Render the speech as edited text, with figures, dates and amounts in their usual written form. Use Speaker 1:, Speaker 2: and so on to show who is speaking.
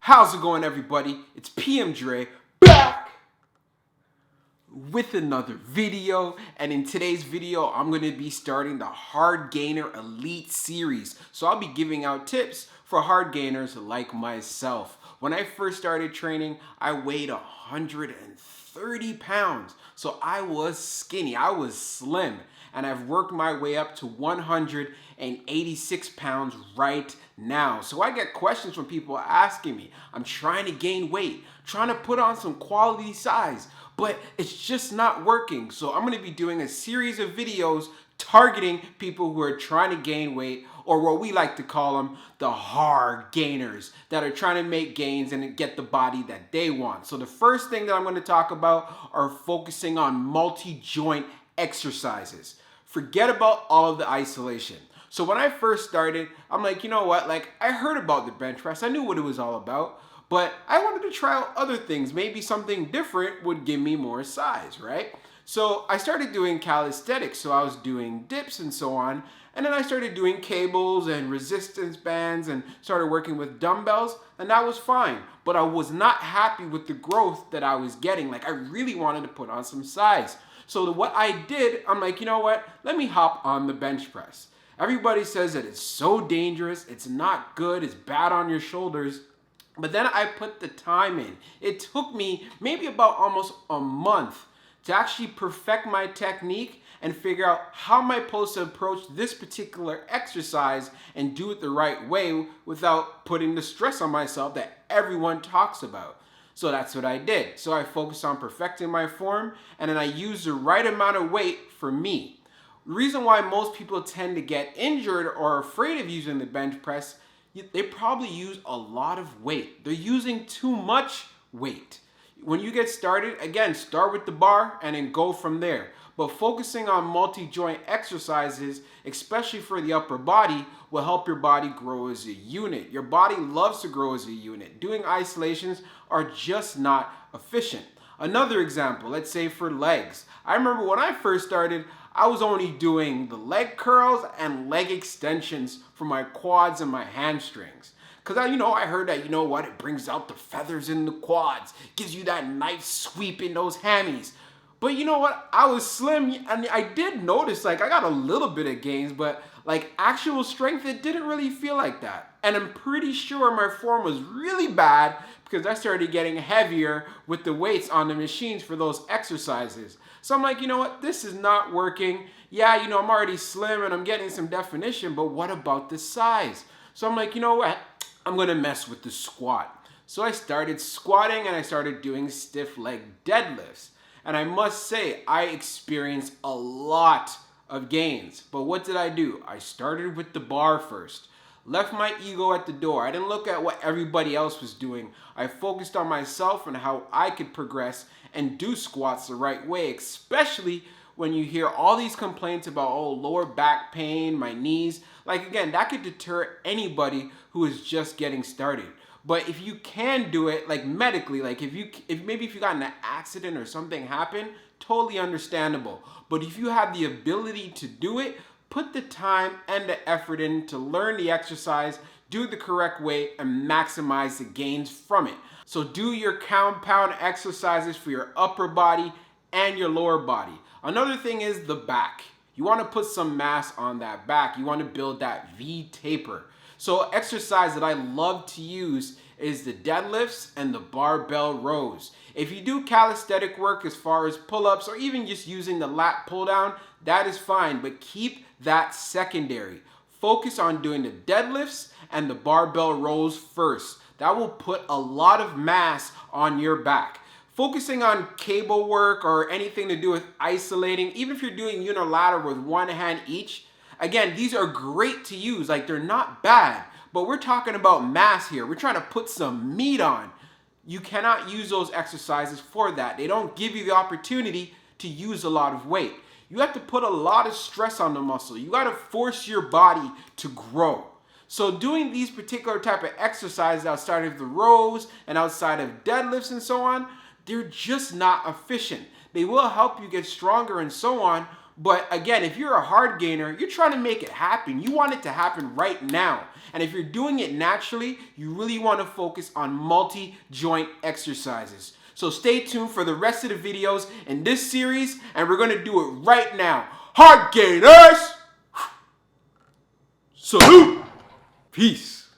Speaker 1: How's it going, everybody? It's pmdre back with another video, and in today's video I'm going to be starting the Hardgainer Elite series. So I'll be giving out tips for hard gainers like myself. When I first started training, I weighed 130 pounds, so I was skinny, I was slim, and I've worked my way up to 186 pounds right now. So I get questions from people asking me, I'm trying to gain weight, trying to put on some quality size, but it's just not working. So I'm going to be doing a series of videos targeting people who are trying to gain weight, or what we like to call them, the hard gainers that are trying to make gains and get the body that they want. So the first thing that I'm going to talk about are focusing on multi-joint exercises. Forget about all of the isolation. So when I first started, I'm like, you know what, like I heard about the bench press, I knew what it was all about, but I wanted to try out other things. Maybe something different would give me more size, right? So I started doing calisthenics, so I was doing dips and so on, and then I started doing cables and resistance bands and started working with dumbbells, and that was fine. But I was not happy with the growth that I was getting. Like I really wanted to put on some size. So what I did, I'm like, you know what? Let me hop on the bench press. Everybody says that it's so dangerous, it's not good, it's bad on your shoulders. But then I put the time in. It took me maybe about almost a month to actually perfect my technique and figure out how am I supposed to approach this particular exercise and do it the right way without putting the stress on myself that everyone talks about. So that's what I did. So I focused on perfecting my form, and then I used the right amount of weight for me. The reason why most people tend to get injured or afraid of using the bench press, they probably use a lot of weight. They're using too much weight. When you get started, again, start with the bar and then go from there. But focusing on multi-joint exercises, especially for the upper body, will help your body grow as a unit. Your body loves to grow as a unit. Doing isolations are just not efficient. Another example, let's say for legs. I remember when I first started, I was only doing the leg curls and leg extensions for my quads and my hamstrings. Because I heard that, it brings out the feathers in the quads, gives you that nice sweep in those hammies. But you know what? I was slim, and I did notice, I got a little bit of gains, but actual strength, it didn't really feel like that. And I'm pretty sure my form was really bad because I started getting heavier with the weights on the machines for those exercises. So I'm like, you know what? This is not working. Yeah, I'm already slim and I'm getting some definition, but what about the size? So I'm like, you know what? I'm gonna mess with the squat. So I started squatting and I started doing stiff leg deadlifts. And I must say, I experienced a lot of gains. But what did I do? I started with the bar first. Left my ego at the door. I didn't look at what everybody else was doing. I focused on myself and how I could progress and do squats the right way, especially when you hear all these complaints about, oh, lower back pain, my knees. Again, that could deter anybody who is just getting started. But if you can do it, medically, if you got in an accident or something happened, totally understandable. But if you have the ability to do it, put the time and the effort in to learn the exercise, do it the correct way, and maximize the gains from it. So do your compound exercises for your upper body and your lower body. Another thing is the back. You want to put some mass on that back. You want to build that V taper. So exercise that I love to use is the deadlifts and the barbell rows. If you do calisthenic work as far as pull-ups or even just using the lat pull down, that is fine, but keep that secondary. Focus on doing the deadlifts and the barbell rows first. That will put a lot of mass on your back. Focusing on cable work or anything to do with isolating, even if you're doing unilateral with one hand each, again, these are great to use. They're not bad, but we're talking about mass here. We're trying to put some meat on. You cannot use those exercises for that. They don't give you the opportunity to use a lot of weight. You have to put a lot of stress on the muscle. You got to force your body to grow. So doing these particular type of exercises outside of the rows and outside of deadlifts and so on, they're just not efficient. They will help you get stronger and so on, But again, if you're a hard gainer, you're trying to make it happen. You want it to happen right now. And if you're doing it naturally, you really want to focus on multi-joint exercises. So stay tuned for the rest of the videos in this series, and we're going to do it right now. Hard gainers! Salute! Peace.